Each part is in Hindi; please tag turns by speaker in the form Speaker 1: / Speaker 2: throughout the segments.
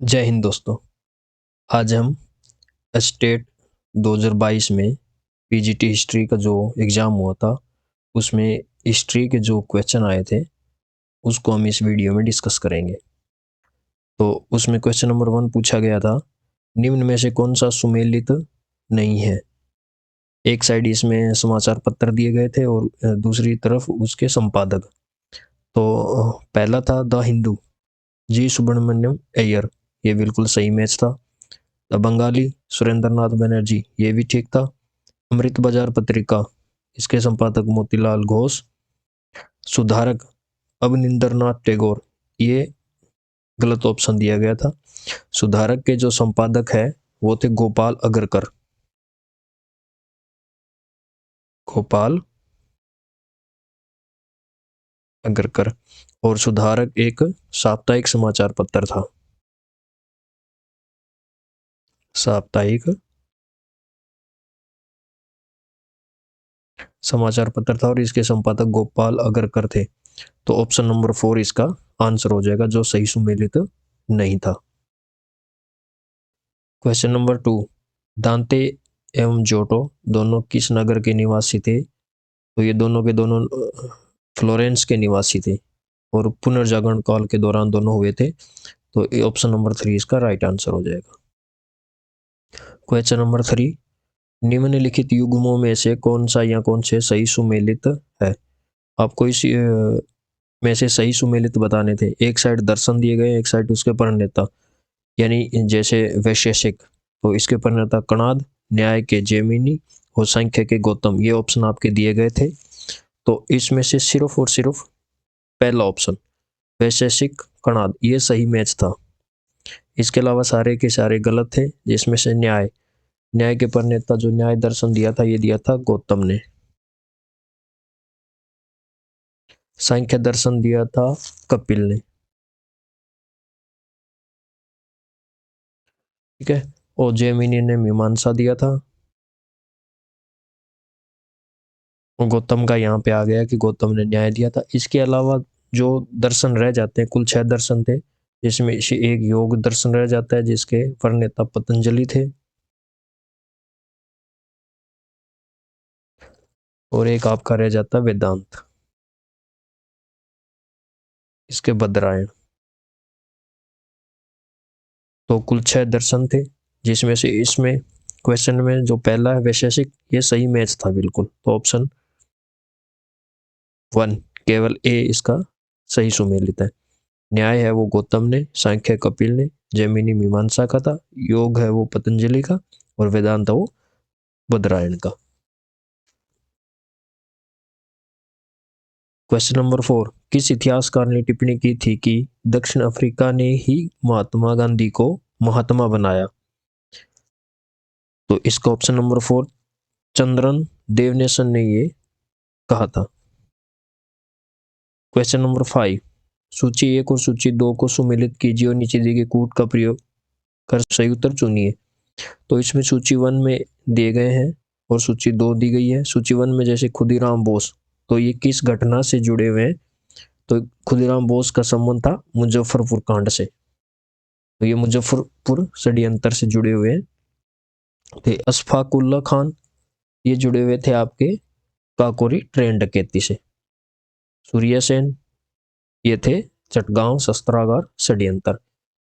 Speaker 1: जय हिंद दोस्तों। आज हम स्टेट 2022 में पीजीटी हिस्ट्री का जो एग्ज़ाम हुआ था उसमें हिस्ट्री के जो क्वेश्चन आए थे उसको हम इस वीडियो में डिस्कस करेंगे। तो उसमें क्वेश्चन नंबर 1 पूछा गया था, निम्न में से कौन सा सुमेलित नहीं है। एक साइड इसमें समाचार पत्र दिए गए थे और दूसरी तरफ उसके संपादक। तो पहला था द हिंदू, जी सुब्रमण्यम अय्यर, ये बिल्कुल सही मैच था। द बंगाली, सुरेंद्र नाथ बनर्जी, ये भी ठीक था। अमृत बाजार पत्रिका, इसके संपादक मोतीलाल घोष। सुधारक अवनिंद्रनाथ टैगोर, ये गलत ऑप्शन दिया गया था। सुधारक के जो संपादक है वो थे गोपाल अग्रकर। गोपाल अग्रकर। और सुधारक एक साप्ताहिक समाचार पत्र था। साप्ताहिक समाचार पत्र था और इसके संपादक गोपाल अग्रकर थे। तो ऑप्शन नंबर 4 इसका आंसर हो जाएगा, जो सही सुमेलित नहीं था। क्वेश्चन नंबर 2, दांते एवं जोटो दोनों किस नगर के निवासी थे। तो ये दोनों के दोनों फ्लोरेंस के निवासी थे और पुनर्जागरण काल के दौरान दोनों हुए थे। तो ये ऑप्शन नंबर 3 इसका राइट आंसर हो जाएगा। क्वेश्चन नंबर 3, निम्नलिखित युग्मों में से कौन सा या कौन से सही सुमेलित है। आपको इस में से सही सुमेलित बताने थे। एक साइड दर्शन दिए गए, एक साइड उसके प्रणेता, यानी जैसे वैशेषिक, तो इसके प्रणेता कणाद, न्याय के जैमिनी और सांख्य के गौतम, ये ऑप्शन आपके दिए गए थे। तो इसमें से सिर्फ और सिर्फ पहला ऑप्शन वैशेषिक कणाद ये सही मैच था। इसके अलावा सारे के सारे गलत थे, जिसमें से न्याय के प्रणेता जो न्याय दर्शन दिया था ये दिया था गौतम ने। सांख्य दर्शन दिया था कपिल ने। ठीक है। और जैमिनी ने मीमांसा दिया था। और गौतम का यहाँ पे आ गया कि गौतम ने न्याय दिया था। इसके अलावा जो दर्शन रह जाते हैं, कुल 6 दर्शन थे, जिसमें से एक योग दर्शन रह जाता है जिसके प्रणेता पतंजलि थे, और एक आपका रह जाता वेदांत, इसके बद्रायण। तो कुल 6 दर्शन थे, जिसमें से इसमें क्वेश्चन में जो पहला है वैशेषिक, ये सही मैच था बिल्कुल। तो ऑप्शन 1 केवल ए इसका सही सुमेलित है। न्याय है वो गौतम ने, सांख्य कपिल ने, जैमिनी मीमांसा का था, योग है वो पतंजलि का, और वेदांत वो बद्रायण का। क्वेश्चन नंबर 4, किस इतिहासकार ने टिप्पणी की थी कि दक्षिण अफ्रीका ने ही महात्मा गांधी को महात्मा बनाया। तो इसका ऑप्शन नंबर 4 चंद्रन देवनेसन ने ये कहा था। क्वेश्चन नंबर 5, सूची 1 और सूची 2 को सुमेलित कीजिए और नीचे दिए गए कूट का प्रयोग कर सही उत्तर चुनिए। तो इसमें सूची 1 में दिए गए हैं और सूची 2 दी गई है। सूची 1 में जैसे खुदीराम बोस, तो ये किस घटना से जुड़े हुए हैं। तो खुदीराम बोस का संबंध था मुजफ्फरपुर कांड से, तो ये मुजफ्फरपुर षड्यंत्र से जुड़े हुए हैं। थे अशफाकुल्ला खान, ये जुड़े हुए थे आपके काकोरी ट्रेन डकैती से। सूर्य सेन, ये थे चटगांव शस्त्रागार षड्यंत्र।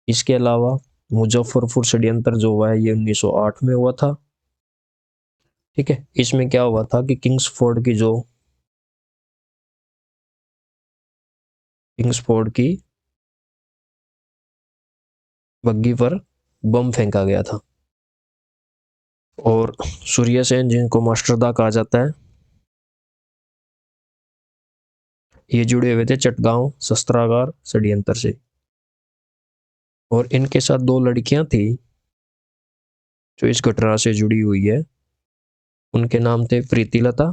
Speaker 1: इसके अलावा मुजफ्फरपुर षड्यंत्र जो हुआ है ये 1908 में हुआ था। ठीक है। इसमें क्या हुआ था कि किंग्सफोर्ड की बग्गी पर बम फेंका गया था। और सूर्य सेन, जिनको मास्टरदा कहा जाता है, ये जुड़े हुए थे चटगांव शस्त्रागार षड्यंत्र से। और इनके साथ 2 लड़कियां थी जो इस घटना से जुड़ी हुई है। उनके नाम थे प्रीतिलता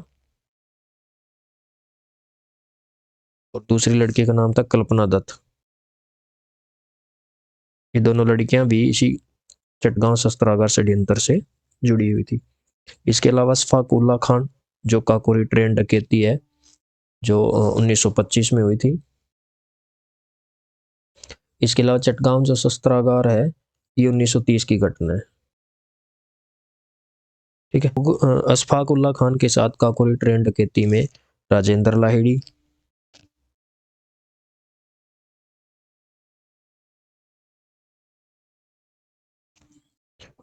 Speaker 1: और दूसरी लड़की का नाम था कल्पना दत्त। ये दोनों लड़कियां भी इसी चटगांव शस्त्रागार षड्यंत्र से जुड़ी हुई थी। इसके अलावा शफाकुल्ला खान, जो काकोरी ट्रेन डकैती है जो 1925 में हुई थी, इसके अलावा चटगांव जो शस्त्रागार है ये 1930 की घटना है। ठीक है। अशफाक उल्ला खान के साथ काकोरी ट्रेन डकैती में राजेंद्र लाहिड़ी,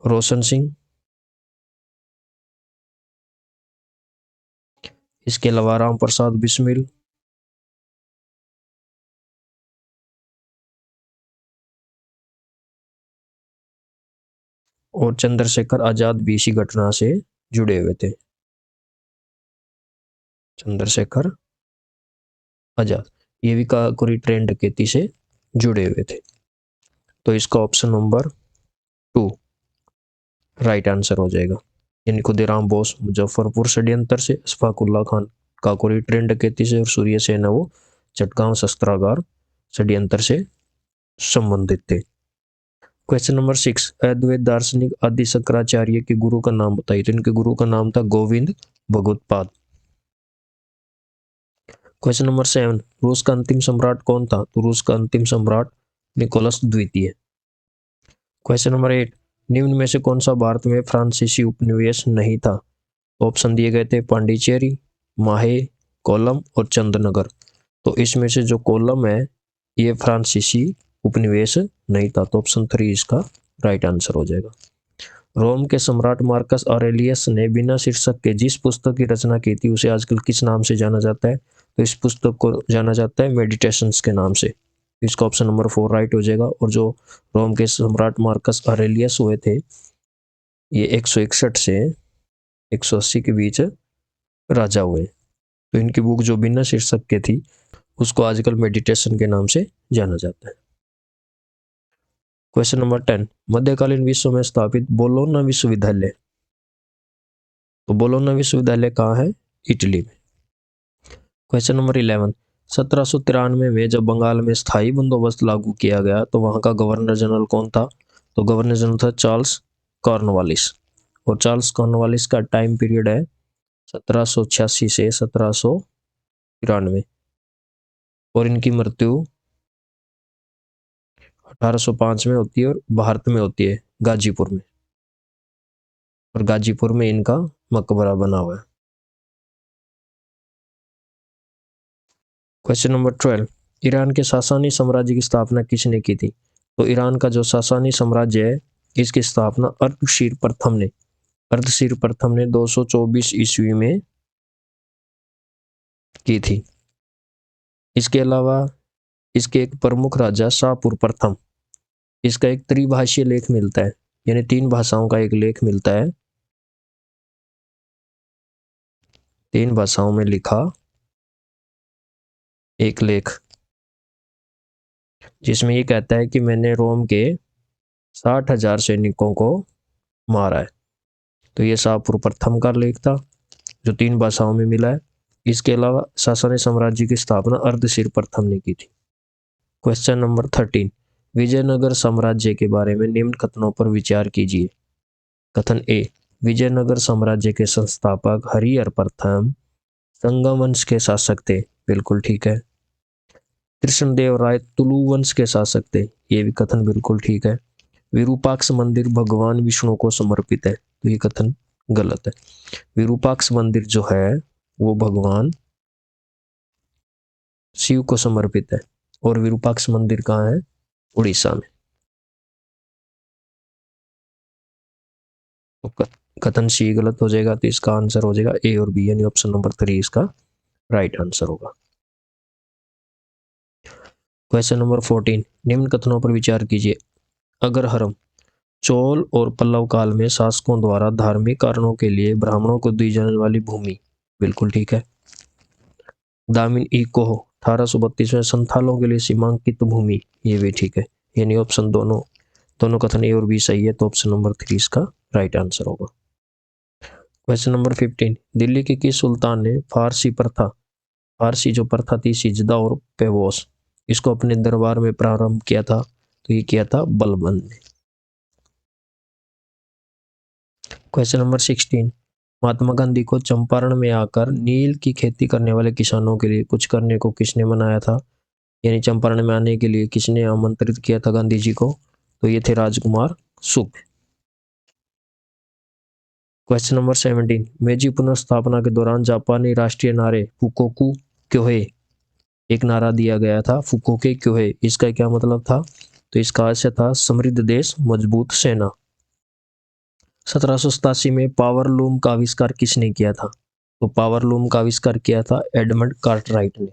Speaker 1: रोशन सिंह, इसके अलावा राम प्रसाद बिस्मिल, और चंद्रशेखर आजाद भी इसी घटना से जुड़े हुए थे। चंद्रशेखर आजाद ये भी काकोरी ट्रेन डकैती से जुड़े हुए थे। तो इसका ऑप्शन नंबर 2 राइट आंसर हो जाएगा। यानी खुदीराम बोस मुजफ्फरपुर षड्यंत्र से, अशफाक उल्ला खान काकोरी ट्रेन डकैती से, और सूर्य सेन है वो चटगांव शस्त्रागार षड्यंत्र से संबंधित थे। क्वेश्चन नंबर 6, अद्वैत दार्शनिक आदि शंकराचार्य के गुरु का नाम बताइए। तो इनके गुरु का नाम था गोविंद भगवत्पाद। क्वेश्चन नंबर 7, रूस का अंतिम सम्राट कौन था। तो रूस का अंतिम सम्राट निकोलस द्वितीय। क्वेश्चन नंबर 8, निम्न में से कौन सा भारत में फ्रांसीसी उपनिवेश नहीं था। ऑप्शन दिए गए थे पांडिचेरी, माहे, कोलम और चंदनगर। तो इसमें से जो कोलम है ये फ्रांसीसी उपनिवेश नहीं था। तो ऑप्शन 3 इसका राइट आंसर हो जाएगा। रोम के सम्राट मार्कस ऑरेलियस ने बिना शीर्षक के जिस पुस्तक की रचना की थी उसे आजकल किस नाम से जाना जाता है। तो इस पुस्तक को जाना जाता है मेडिटेशंस के नाम से। इसका ऑप्शन नंबर 4 राइट हो जाएगा। और जो रोम के सम्राट मार्कस ऑरेलियस हुए थे ये 161 से 180 के बीच राजा हुए। तो इनकी बुक जो बिना शीर्षक के थी उसको आजकल मेडिटेशन के नाम से जाना जाता है। क्वेश्चन नंबर 10, मध्यकालीन विश्व में स्थापित बोलोना विश्वविद्यालय। तो बोलोना विश्वविद्यालय कहाँ है, इटली में। क्वेश्चन नंबर 11, 1793 में जब बंगाल में स्थायी बंदोबस्त लागू किया गया तो वहां का गवर्नर जनरल कौन था। तो गवर्नर जनरल था चार्ल्स कॉर्नवालिस। और चार्ल्स कॉर्नवालिस का टाइम पीरियड है 1786 से 1793। और इनकी मृत्यु 1805 में होती है और भारत में होती है, गाजीपुर में। और गाजीपुर में इनका मकबरा बना हुआ है। क्वेश्चन नंबर 12, ईरान के सासानी साम्राज्य की स्थापना किसने की थी। तो ईरान का जो सासानी साम्राज्य है इसकी स्थापना अर्धशीर प्रथम ने 224 ईस्वी में की थी। इसके अलावा इसके एक प्रमुख राजा शाहपुर प्रथम, इसका एक त्रिभाषीय लेख मिलता है, यानी 3 भाषाओं का एक लेख मिलता है। 3 भाषाओं में लिखा एक लेख जिसमें ये कहता है कि मैंने रोम के 60,000 सैनिकों को मारा है। तो ये शाहपुर प्रथम का लेख था जो 3 भाषाओं में मिला है। इसके अलावा सासानी साम्राज्य की स्थापना अर्धशीर प्रथम ने की थी। क्वेश्चन नंबर 13, विजयनगर साम्राज्य के बारे में निम्न कथनों पर विचार कीजिए। कथन ए, विजयनगर साम्राज्य के संस्थापक हरिहर प्रथम संगम वंश के शासक थे। बिल्कुल ठीक है। कृष्णदेव राय तुलु वंश के शासक थे। ये भी कथन बिल्कुल ठीक है। विरूपाक्ष मंदिर भगवान विष्णु को समर्पित है। तो ये कथन गलत है। विरूपाक्ष मंदिर जो है वो भगवान शिव को समर्पित है। और विरूपाक्ष मंदिर कहाँ है, उड़ीसा में। तो कथन सी गलत हो जाएगा। तो इसका आंसर हो जाएगा ए और बी, यानी ऑप्शन नंबर 3 इसका राइट आंसर होगा। क्वेश्चन नंबर 14, निम्न कथनों पर विचार कीजिए। अग्रहरम चोल और पल्लव काल में शासकों द्वारा धार्मिक कारणों के लिए ब्राह्मणों को दी जाने वाली भूमि। बिल्कुल ठीक है। दामिन ई कोह 1832 में संथालों के लिए सीमांकित भूमि। ये भी ठीक है। यानी ऑप्शन दोनों कथन ए और बी सही है। तो ऑप्शन नंबर 3 इसका राइट आंसर होगा। क्वेश्चन नंबर 15, दिल्ली के किस सुल्तान ने फारसी जो प्रथा थी सिजदा और पेवोस, इसको अपने दरबार में प्रारंभ किया था। तो ये किया था बलबन ने। क्वेश्चन नंबर 16, महात्मा गांधी को चंपारण में आकर नील की खेती करने वाले किसानों के लिए कुछ करने को किसने मनाया था। यानी चंपारण में आने के लिए किसने आमंत्रित किया था गांधी जी को? तो ये थे राजकुमार शुक्ल। क्वेश्चन नंबर 17, मेजी पुनर्स्थापना के दौरान जापानी राष्ट्रीय नारे फुकोकू क्योहे एक नारा दिया गया था, फुकोके क्योहे, इसका क्या मतलब था? तो इसका आशय था समृद्ध देश मजबूत सेना। 1787 में पावर लूम का आविष्कार किसने किया था? तो पावर लूम का आविष्कार किया था एडमंड कार्टराइट ने।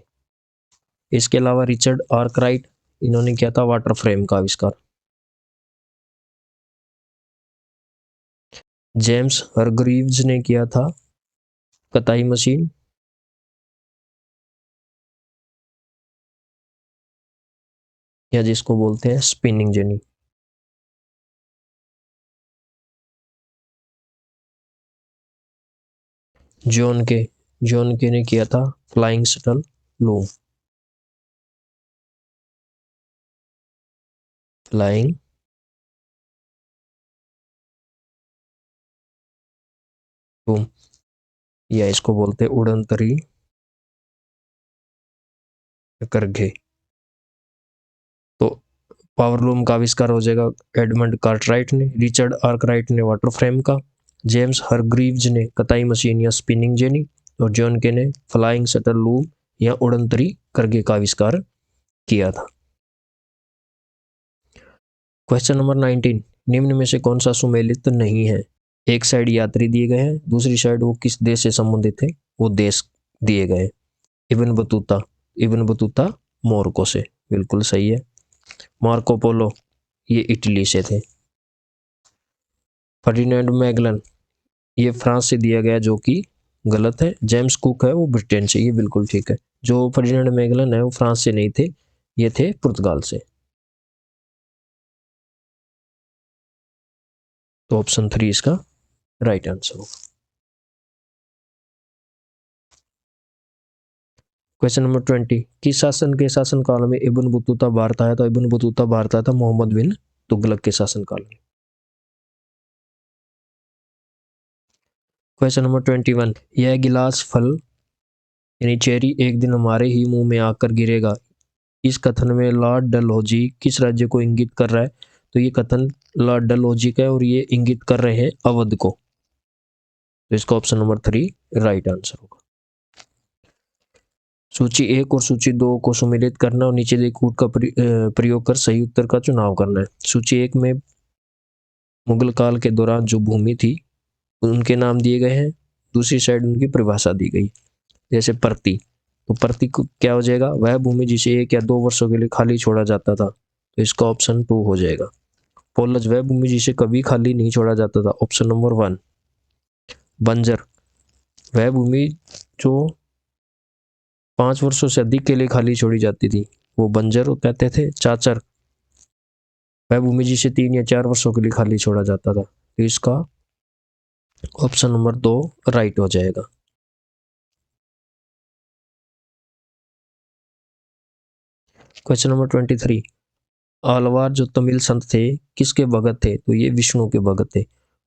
Speaker 1: इसके अलावा रिचर्ड आर्कराइट, इन्होंने किया था वाटर फ्रेम का आविष्कार। जेम्स हरग्रीव्स ने किया था कताई मशीन। या जिसको बोलते हैं स्पिनिंग जेनी। जॉन के ने किया था flying shuttle loom. Flying loom, या इसको बोलते हैं उड़न तरी करघे। तो पावर लूम का आविष्कार हो जाएगा एडमंड कार्टराइट ने, रिचर्ड आर्कराइट ने वाटर फ्रेम का, जेम्स हरग्रीव्स ने कताई मशीन या स्पिनिंग जेनी, और जॉन के ने फ्लाइंग शटल लूम या उड़न तरी करघे का आविष्कार किया था। क्वेश्चन नंबर 19, निम्न में से कौन सा सुमेलित नहीं है? एक साइड यात्री दिए गए हैं, दूसरी साइड वो किस देश से संबंधित है, वो देश दिए गए। इब्न बतूता मोरक्को से, बिल्कुल सही है। मार्को पोलो, ये इटली से थे। फर्डिनेंड मैगलन, ये फ्रांस से दिया गया, जो कि गलत है। जेम्स कुक है, वो ब्रिटेन से, ये बिल्कुल ठीक है। जो फर्डिनेंड मैगलन है वो फ्रांस से नहीं थे, ये थे पुर्तगाल से। तो ऑप्शन 3 इसका राइट आंसर होगा। क्वेश्चन नंबर 20, किस शासन के शासनकाल में इब्न बतूता भारत आया था? इब्न बतूता भारत आया था मोहम्मद बिन तुगलक के शासनकाल में। क्वेश्चन नंबर 21, यह गिलास फल यानी चेरी एक दिन हमारे ही मुंह में आकर गिरेगा, इस कथन में लॉर्ड डलहौजी किस राज्य को इंगित कर रहा है? तो ये कथन लॉर्ड डलहौजी का है और ये इंगित कर रहे हैं अवध को। तो इसका ऑप्शन नंबर 3 राइट आंसर होगा। सूची 1 और सूची 2 को सम्मिलित करना और नीचे दिए कूट का प्रयोग कर सही उत्तर का चुनाव करना है। सूची 1 में मुगल काल के दौरान जो भूमि थी उनके नाम दिए गए हैं, दूसरी साइड उनकी परिभाषा दी गई। जैसे परती, तो परती को क्या हो जाएगा? वह भूमि जिसे 1 या 2 वर्षों के लिए खाली छोड़ा जाता था, तो इसका ऑप्शन 2 हो जाएगा। पोलज, वह भूमि जिसे कभी खाली नहीं छोड़ा जाता था, ऑप्शन नंबर 1। बंजर, वह भूमि जो 5 वर्षों से अधिक के लिए खाली छोड़ी जाती थी, वो बंजर कहते थे। चाचर, वह भूमि जिसे 3 या 4 वर्षों के लिए खाली छोड़ा जाता था, तो इसका ऑप्शन नंबर 2 राइट हो जाएगा। क्वेश्चन नंबर 23, आलवार जो तमिल संत थे किसके भगत थे? तो ये विष्णु के भगत थे।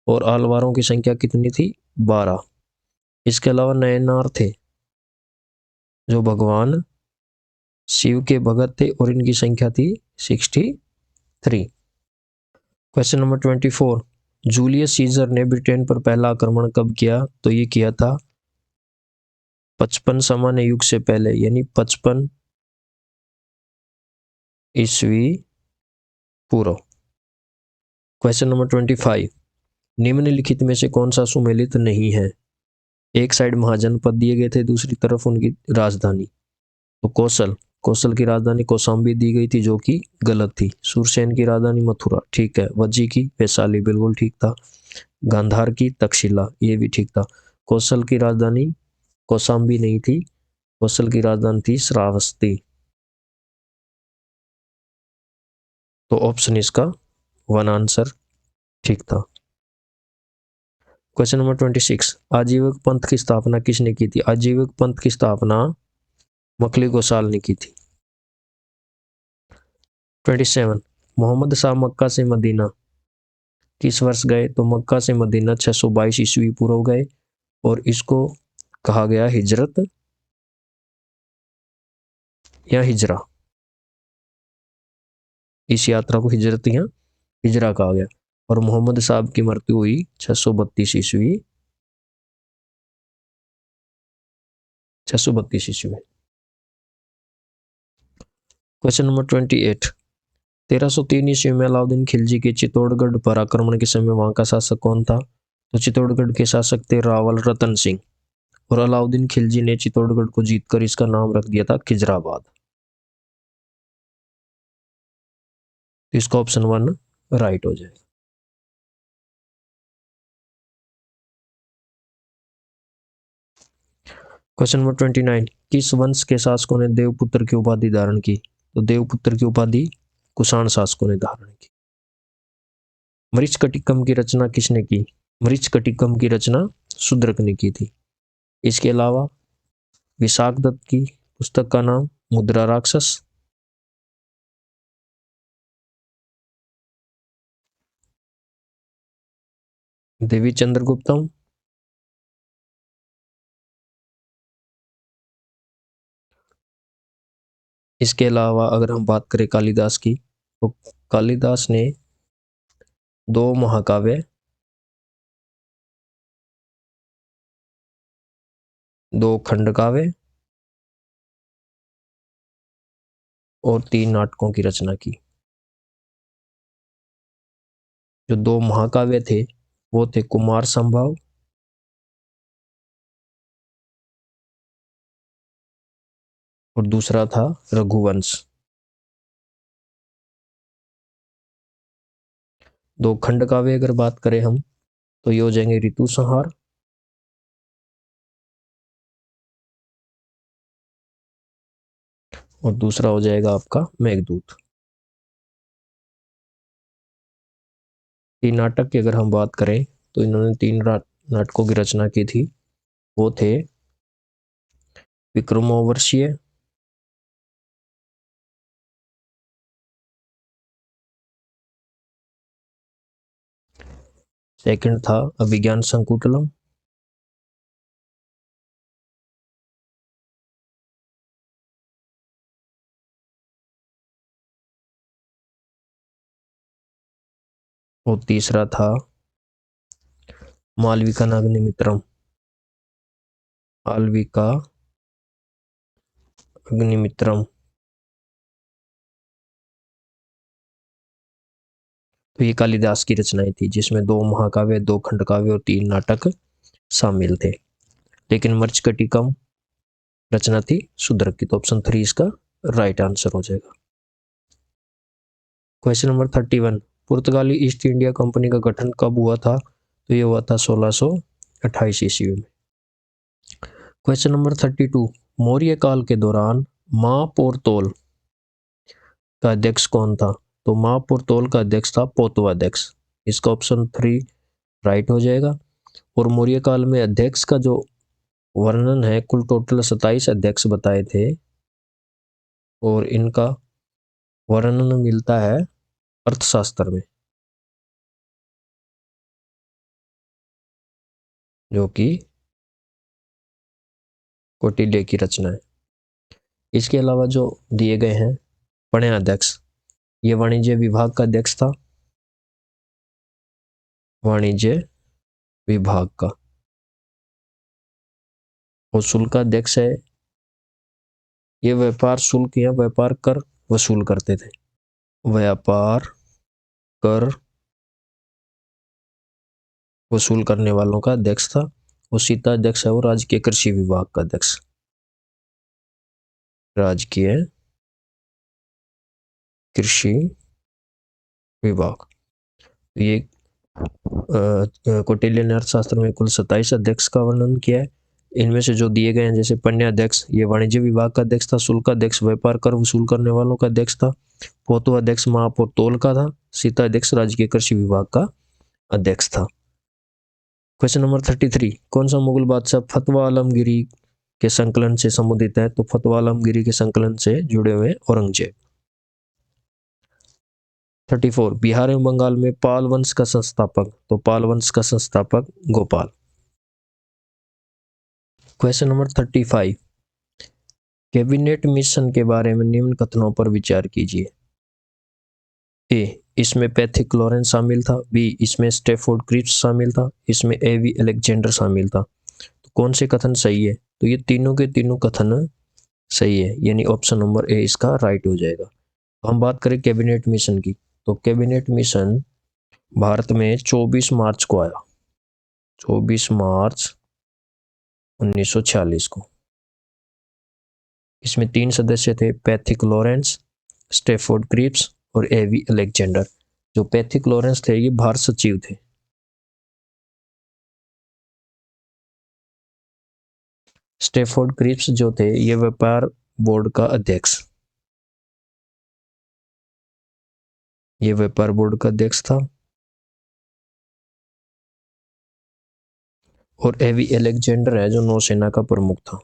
Speaker 1: और आलवारों की संख्या कितनी थी? 12। इसके अलावा नयनार थे जो भगवान शिव के भगत थे और इनकी संख्या थी 63। क्वेश्चन नंबर 24, जूलियस सीजर ने ब्रिटेन पर पहला आक्रमण कब किया? तो ये किया था 55 सामान्य युग से पहले, यानी 55 ईस्वी पूर्व। क्वेश्चन नंबर 25, निम्नलिखित में से कौन सा सुमेलित नहीं है? एक साइड महाजनपद दिए गए थे, दूसरी तरफ उनकी राजधानी। तो कौशल की राजधानी कौशाम्बी दी गई थी, जो कि गलत थी। सूरसेन की राजधानी मथुरा, ठीक है। वज्जी की वैशाली, बिल्कुल ठीक था। गांधार की तक्षशिला, ये भी ठीक था। कौशल की राजधानी कौशाम्बी नहीं थी, कौशल की राजधानी थी श्रावस्ती। तो ऑप्शन इसका 1 आंसर ठीक था। क्वेश्चन नंबर 26, आजीविक पंथ की स्थापना किसने की थी? आजीविक पंथ की स्थापना मखली गोसाल ने की थी। 27, मोहम्मद शाह मक्का से मदीना किस वर्ष गए? तो मक्का से मदीना 622 ईस्वी पूर्व गए और इसको कहा गया हिजरत या हिजरा। इस यात्रा को हिजरत या हिजरा कहा गया। और मोहम्मद साहब की मृत्यु हुई 632 ईस्वी 632 ईस्वी में। क्वेश्चन नंबर 28, 1303 ईस्वी में अलाउद्दीन खिलजी के चित्तौड़गढ़ पर आक्रमण के समय वहां का शासक कौन था? तो चित्तौड़गढ़ के शासक थे रावल रतन सिंह। और अलाउद्दीन खिलजी ने चित्तौड़गढ़ को जीतकर इसका नाम रख दिया था खिजराबाद। तो इसका ऑप्शन 1 राइट हो जाएगा। क्वेश्चन नंबर 29, किस वंश के शासकों ने देवपुत्र की उपाधि धारण की? तो देवपुत्र की उपाधि कुषाण शासकों ने धारण की। मृच्छकटिकम की रचना किसने की? मृच्छकटिकम की रचना शूद्रक ने की थी। इसके अलावा विशाखदत्त की पुस्तक का नाम मुद्रा राक्षस। देवी चंद्रगुप्तम। इसके अलावा अगर हम बात करें कालिदास की, तो कालिदास ने 2 महाकाव्य, 2 खंडकाव्य और 3 नाटकों की रचना की। जो 2 महाकाव्य थे वो थे कुमार संभव और दूसरा था रघुवंश। 2 खंडकाव्य अगर बात करें हम, तो ये हो जाएंगे ऋतु संहार और दूसरा हो जाएगा आपका मेघदूत। 3 नाटक की अगर हम बात करें, तो इन्होंने 3 नाटकों की रचना की थी। वो थे विक्रमोर्वशीय, सेकंड था अभिज्ञान संकुतलम और तीसरा था मालविका अग्निमित्रम। मालविका अग्निमित्रम। तो ये कालिदास की रचनाएं थी, जिसमें 2 महाकाव्य, 2 खंडकाव्य और 3 नाटक शामिल थे। लेकिन मृच्छकटिकम रचना थी शूद्रक की। तो ऑप्शन 3 इसका राइट आंसर हो जाएगा। क्वेश्चन नंबर 31, पुर्तगाली ईस्ट इंडिया कंपनी का गठन कब हुआ था? तो ये हुआ था 1628 ईस्वी में। क्वेश्चन नंबर 32, मौर्य काल के दौरान महापौरतोल का अध्यक्ष कौन था? तो महापौरतोल का अध्यक्ष था पोतवाध्यक्ष। इसका ऑप्शन 3 राइट हो जाएगा। और मौर्य काल में अध्यक्ष का जो वर्णन है, कुल टोटल 27 अध्यक्ष बताए थे और इनका वर्णन मिलता है अर्थशास्त्र में, जो कि कौटिल्य की रचना है। इसके अलावा जो दिए गए हैं पण्याध्यक्ष, ये वाणिज्य विभाग का अध्यक्ष था, वाणिज्य विभाग का। और शुल्क का अध्यक्ष है, ये व्यापार शुल्क या व्यापार कर वसूल करते थे। व्यापार कर वसूल करने वालों का अध्यक्ष था। और सीता अध्यक्ष है वो राजकीय कृषि विभाग का अध्यक्ष। राजकीय कृषि विभाग। ये कौटिल्य ने अर्थशास्त्र में कुल 27 अध्यक्ष का वर्णन किया है। इनमें से जो दिए गए हैं, जैसे पण्याध्यक्ष ये वाणिज्य विभाग का अध्यक्ष था, शुल्क अध्यक्ष व्यापार कर वसूल करने वालों का अध्यक्ष था, पोतो अध्यक्ष महापौरतोल का था, सीता अध्यक्ष राजकीय कृषि विभाग का अध्यक्ष था। क्वेश्चन नंबर 33, कौन सा मुगल बादशाह फतवा आलमगिरी के संकलन से संबंधित है? तो फतवा आलमगिरी के संकलन से जुड़े हुए औरंगजेब। 34, बिहार एवं बंगाल में पाल वंश का संस्थापक? तो पाल वंश का संस्थापक Gopal. Question number 35, cabinet mission के बारे में निम्न कथनों पर विचार कीजिए। ए, इसमें पैथिक शामिल था, बी, इसमें स्टेफोर्ड क्रिप्स शामिल था, इसमें एवी अलेक्जेंडर शामिल था। तो कौन से कथन सही है? तो ये तीनों के तीनों कथन सही है, यानी ऑप्शन नंबर ए इसका राइट हो जाएगा। तो हम बात करें कैबिनेट मिशन की, तो कैबिनेट मिशन भारत में 24 मार्च को आया, 24 मार्च 1946 को। इसमें 3 सदस्य थे, पैथिक लॉरेंस, स्टेफोर्ड क्रिप्स और एवी अलेक्जेंडर। जो पैथिक लॉरेंस थे ये भारत सचिव थे। स्टेफोर्ड क्रिप्स जो थे ये व्यापार बोर्ड का अध्यक्ष, ये व्यापार बोर्ड का अध्यक्ष था। और एवी अलेक्जेंडर है जो नौसेना का प्रमुख था।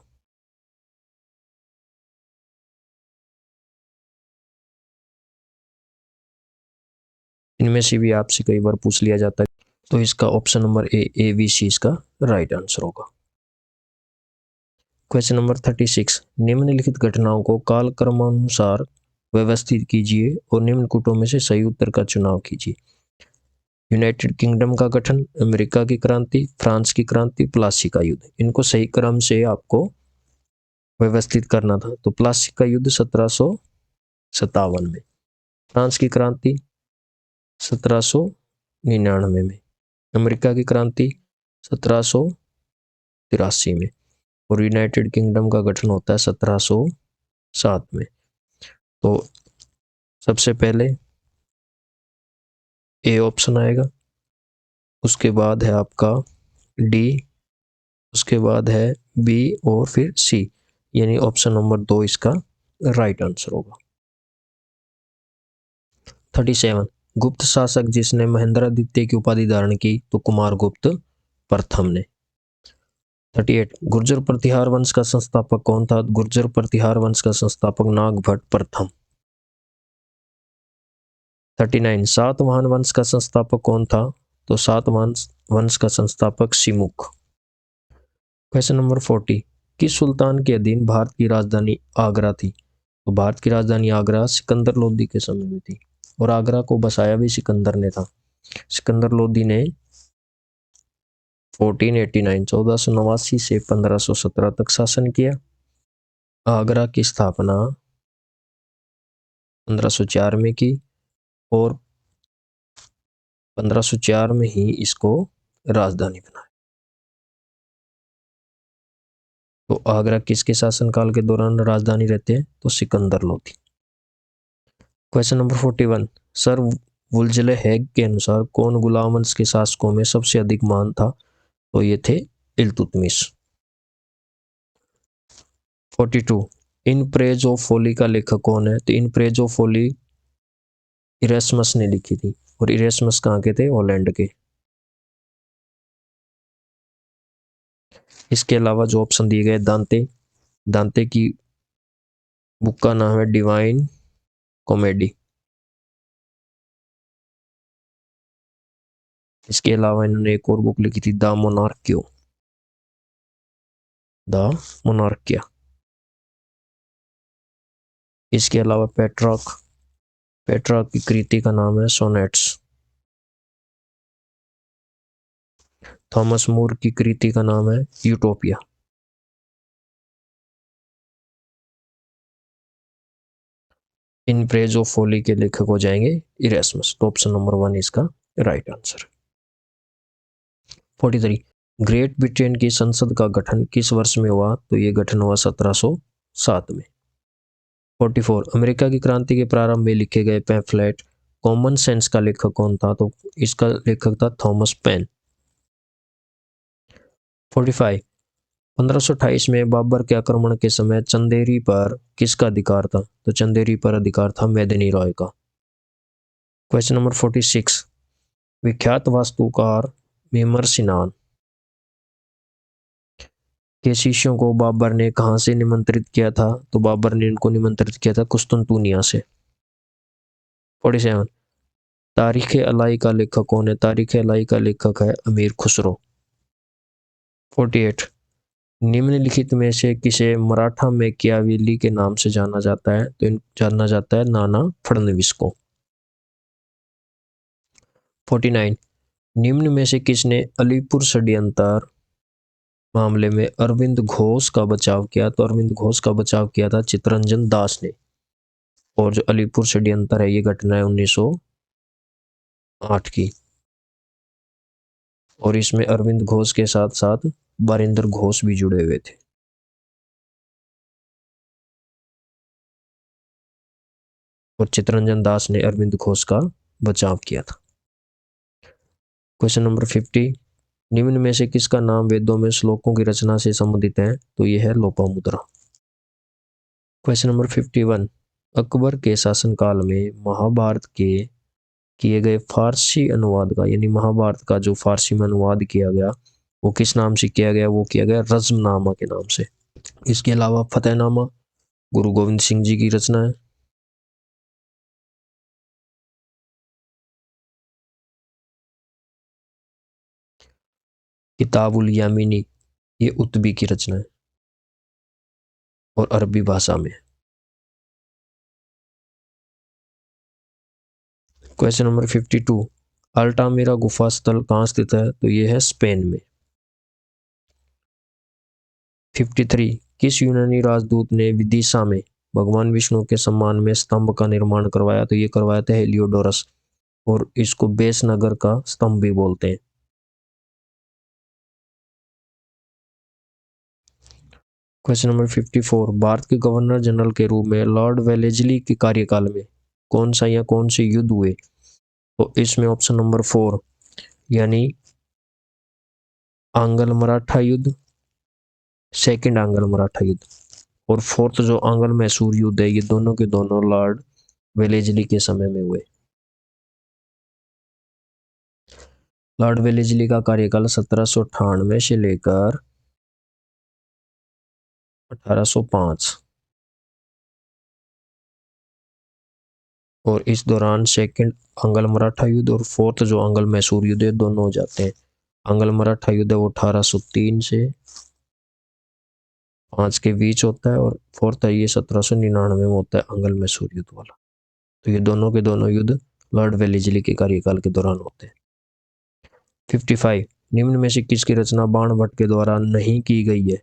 Speaker 1: इनमें से भी आपसे कई बार पूछ लिया जाता है, तो इसका option number A B C इसका राइट आंसर होगा। क्वेश्चन नंबर 36, निम्नलिखित घटनाओं को कालक्रमानुसार व्यवस्थित कीजिए और निम्न कूटों में से सही उत्तर का चुनाव कीजिए। यूनाइटेड किंगडम का गठन, अमेरिका की क्रांति, फ्रांस की क्रांति, प्लासी का युद्ध। इनको सही क्रम से आपको व्यवस्थित करना था। तो प्लासी का युद्ध 1757 में, फ्रांस की क्रांति 1799 में, अमेरिका की क्रांति 1783 में और यूनाइटेड किंगडम का गठन होता है 1707 में। तो सबसे पहले ए ऑप्शन आएगा, उसके बाद है आपका डी, उसके बाद है बी और फिर सी, यानी ऑप्शन नंबर 2 इसका राइट आंसर होगा। 37, गुप्त शासक जिसने महेंद्रादित्य की उपाधि धारण की, तो कुमारगुप्त प्रथम ने। 38, गुर्जर प्रतिहार वंश का संस्थापक कौन था? गुर्जर प्रतिहार वंश का संस्थापक नागभट्ट प्रथम। 39, सातवाहन वंश का संस्थापक कौन था? तो सातवाहन वंश का संस्थापक सिमुख। क्वेश्चन नंबर 40, किस सुल्तान के अधीन भारत की राजधानी आगरा थी? तो भारत की राजधानी आगरा सिकंदर लोदी के समय में थी और आगरा को बसाया भी सिकंदर ने था। सिकंदर लोदी ने 1489 से 1517 तक शासन किया। आगरा की स्थापना 1504 में की और 1504 में ही इसको राजधानी बनाया। तो आगरा किसके शासनकाल के दौरान राजधानी रहते हैं? तो Sikandar Lodi. Question number 41, sir Wolseley Haig के अनुसार कौन गुलाम वंश के शासकों में सबसे अधिक महान था? तो ये थे इल्तुतमिश। 42, इन प्रेज ऑफ फोली का लेखक कौन है? तो इन प्रेज ऑफ फोली इरेस्मस ने लिखी थी और इरेस्मस कहाँ के थे? हॉलैंड के। इसके अलावा जो ऑप्शन दिए गए, दांते, दांते की बुक का नाम है डिवाइन कॉमेडी। इसके अलावा इन्होंने एक और बुक लिखी थी, द मोनार्कियो, द मोनार्किया। इसके अलावा पेट्रॉक, पेट्रॉक की कृति का नाम है सोनेट्स। थॉमस मूर की कृति का नाम है यूटोपिया। इन प्रेज ऑफ फोली के लेखक हो जाएंगे इरेस्मस। तो ऑप्शन नंबर 1 इसका राइट आंसर। 43, ग्रेट ब्रिटेन की संसद का गठन किस वर्ष में हुआ? तो ये गठन हुआ 1707 में। 44, अमेरिका की क्रांति के प्रारंभ में लिखे गए पैम्फलेट कॉमन सेंस का लेखक कौन था? तो इसका लेखक था थॉमस पेन। 45, 1528 में बाबर के आक्रमण के समय चंदेरी पर किसका अधिकार था? तो चंदेरी पर अधिकार था मेदिनी रॉय का। क्वेश्चन नंबर 46, विख्यात वास्तुकार मेमर सिनान के शिष्यों को बाबर ने कहां से निमंत्रित किया था? तो बाबर ने इनको निमंत्रित किया था कुस्तुनतुनिया से। 47, तारीख अलाई का लेखक कौन है? तारीख अलाई का लेखक है अमीर खुसरो। 48, निम्नलिखित में से किसे मराठा मैकियावेली के नाम से जाना जाता है? तो जाना जाता है नाना फडणवीस को। 49 निम्न में से किसने अलीपुर षड्यंत्र मामले में अरविंद घोष का बचाव किया? तो अरविंद घोष का बचाव किया था चित्तरंजन दास ने। और जो अलीपुर षड्यंत्र है ये घटना है 1908 की, और इसमें अरविंद घोष के साथ साथ बारिंदर घोष भी जुड़े हुए थे। और चित्तरंजन दास ने अरविंद घोष का बचाव किया था। क्वेश्चन नंबर 50 निम्न में से किसका नाम वेदों में श्लोकों की रचना से संबंधित है? तो यह है लोपामुद्रा। क्वेश्चन नंबर 51 अकबर के शासनकाल में महाभारत के किए गए फारसी अनुवाद का, यानी महाभारत का जो फारसी में अनुवाद किया गया वो किस नाम से किया गया? वो किया गया रज़्मनामा के नाम से। इसके अलावा फतेहनामा गुरु गोविंद सिंह जी की रचना है। किताबुल यामिनी ये उत्बी की रचना है और अरबी भाषा में। क्वेश्चन नंबर 52 अल्टामिरा गुफा स्थल कहाँ स्थित है? तो ये है स्पेन में। 53 किस यूनानी राजदूत ने विदिशा में भगवान विष्णु के सम्मान में स्तंभ का निर्माण करवाया? तो ये करवाया था हेलियोडोरस, और इसको बेस नगर का स्तंभ भी बोलते हैं। क्वेश्चन नंबर 54 भारत के गवर्नर जनरल के रूप में लॉर्ड वेलेस्ली के कार्यकाल में कौन सा या कौन से युद्ध हुए? तो इसमें ऑप्शन नंबर 4 यानी आंग्ल मराठा युद्ध, सेकंड आंग्ल मराठा युद्ध, और फोर्थ जो आंग्ल मैसूर युद्ध है, ये दोनों के दोनों लॉर्ड वेलेस्ली के समय में हुए। लॉर्ड वेलेस्ली का कार्यकाल 1798 से लेकर 1805, और इस दौरान सेकंड आंग्ल मराठा युद्ध और फोर्थ जो आंग्ल मैसूर युद्ध है दोनों हो जाते हैं। आंग्ल मराठा युद्ध है वो 1803 से 5 के बीच होता है, और फोर्थ है ये 1799 में होता है आंग्ल मैसूर युद्ध वाला। तो ये दोनों के दोनों युद्ध लॉर्ड वेलेस्ली के कार्यकाल के दौरान होते हैं। 55 निम्न में से किसकी रचना बाणभट्ट के द्वारा नहीं की गई है?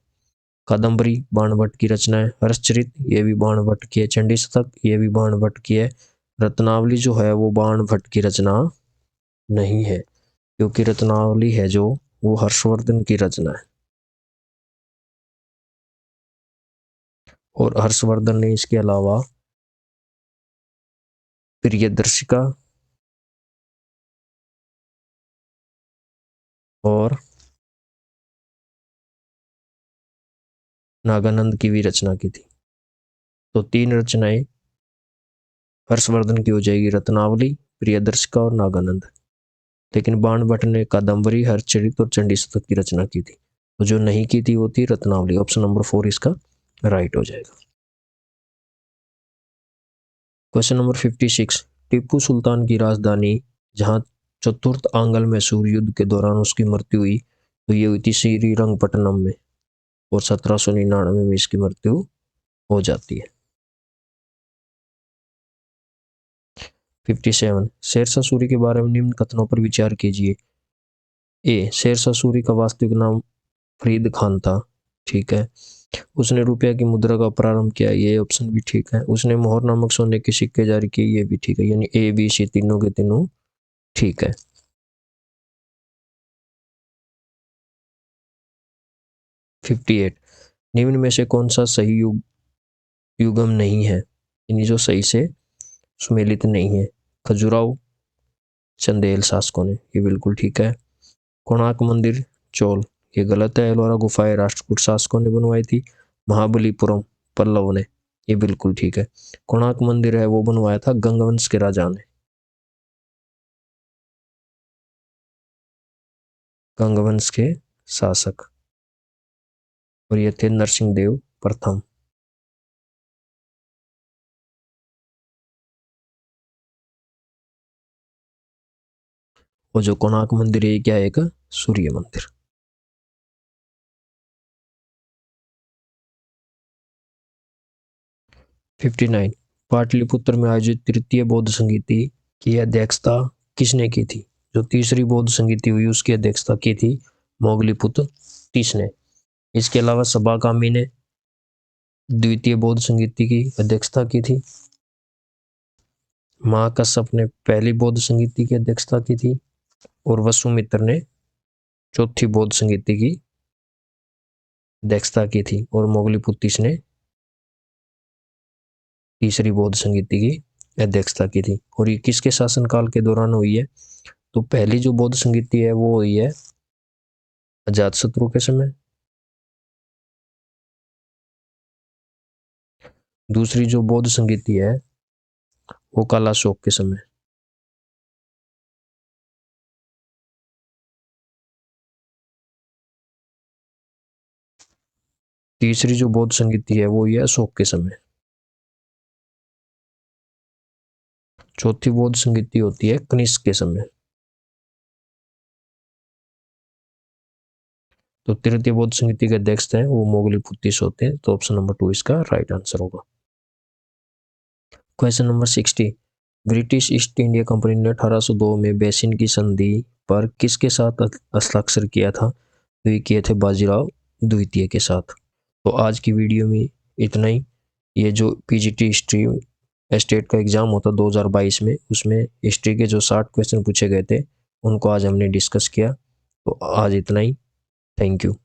Speaker 1: कादम्बरी बाणभट्ट की रचना है, हर्षचरित ये भी बाणभट्ट की है, चंडी शतक ये भी बाणभट्ट की है, रत्नावली जो है वो बाणभट्ट की रचना नहीं है, क्योंकि रत्नावली है जो वो हर्षवर्धन की रचना है, और हर्षवर्धन ने इसके अलावा प्रियदर्शिका और नागानंद की भी रचना की थी। तो 3 रचनाएं हर्षवर्धन की हो जाएगी, रत्नावली, प्रियदर्शिका और नागानंद। लेकिन बाणभट्ट ने कादम्बरी, हर्षचरित और चंडी शतक की रचना की थी। तो जो नहीं की थी वो थी रत्नावली। ऑप्शन नंबर 4 इसका राइट हो जाएगा। क्वेश्चन नंबर 56 टीपू सुल्तान की राजधानी जहां चतुर्थ आंग्ल मैसूर युद्ध के दौरान उसकी मृत्यु हुई, तो ये हुई थी श्रीरंगपट्टनम में, और 1799 में इसकी मृत्यु हो जाती है। 57 शेरशाह सूरी के बारे में निम्न कथनों पर विचार कीजिए। ए शेरशाह सूरी का वास्तविक नाम फरीद खान था, ठीक है। उसने रुपया की मुद्रा का प्रारंभ किया, ये ऑप्शन भी ठीक है। उसने मोहर नामक सोने के सिक्के जारी किए, ये भी ठीक है। यानी ए बी सी तीनों के तीनों ठीक है। 58 निम्न में से कौन सा सही युगम नहीं है, यानी जो सही से सुमेलित नहीं है? खजुराहो चंदेल शासकों ने, ये बिल्कुल ठीक है। कोणार्क मंदिर चोल, ये गलत है। एलोरा गुफाएं राष्ट्रकूट शासकों ने बनवाई थी। महाबलीपुरम पल्लव ने, ये बिल्कुल ठीक है। कोणार्क मंदिर है वो बनवाया था गंगवंश के राजा ने, गंगवंश के शासक, और ये थे नरसिंह देव प्रथम। और जो कोणार्क मंदिर है क्या है? एक सूर्य मंदिर। फिफ्टी नाइन पाटलिपुत्र में आयोजित तृतीय बौद्ध संगीति की अध्यक्षता किसने की थी? जो तीसरी बौद्ध संगीति हुई उसकी अध्यक्षता की थी मोगलीपुत्र तीस ने। इसके अलावा सबाकामी ने द्वितीय बौद्ध संगीति की अध्यक्षता की थी। महाकश्यप ने पहली बौद्ध संगीति की अध्यक्षता की थी और वसुमित्र ने चौथी बौद्ध संगीति की अध्यक्षता की थी और मोगलीपुत्र तीस ने तीसरी बौद्ध संगीति की अध्यक्षता की थी। और ये किसके शासनकाल के दौरान हुई है? तो पहली जो बौद्ध संगीति है वो हुई है अजातशत्रु के समय। दूसरी जो बौद्ध संगीति है वो कालाशोक के समय। तीसरी जो बौद्ध संगीति है वो ये अशोक के समय। चौथी बौद्ध संगीति होती है कनिष्क के समय। तो तृतीय बौद्ध संगीति के अध्यक्ष हैं वो मोगलीपुत्र तीस होते हैं। तो ऑप्शन नंबर 2 इसका राइट आंसर होगा। Question number 60, British east India company ने 1802 में बेसिन की संधि पर किसके साथ हस्ताक्षर किया था? तो ये किए थे बाजीराव द्वितीय के साथ। तो आज की वीडियो में इतना ही। ये जो पीजीटी हिस्ट्री स्टेट का एग्जाम होता 2022 में, उसमें हिस्ट्री के जो 60 क्वेश्चन पूछे गए थे उनको आज हमने डिस्कस किया। तो आज इतना ही। Thank you.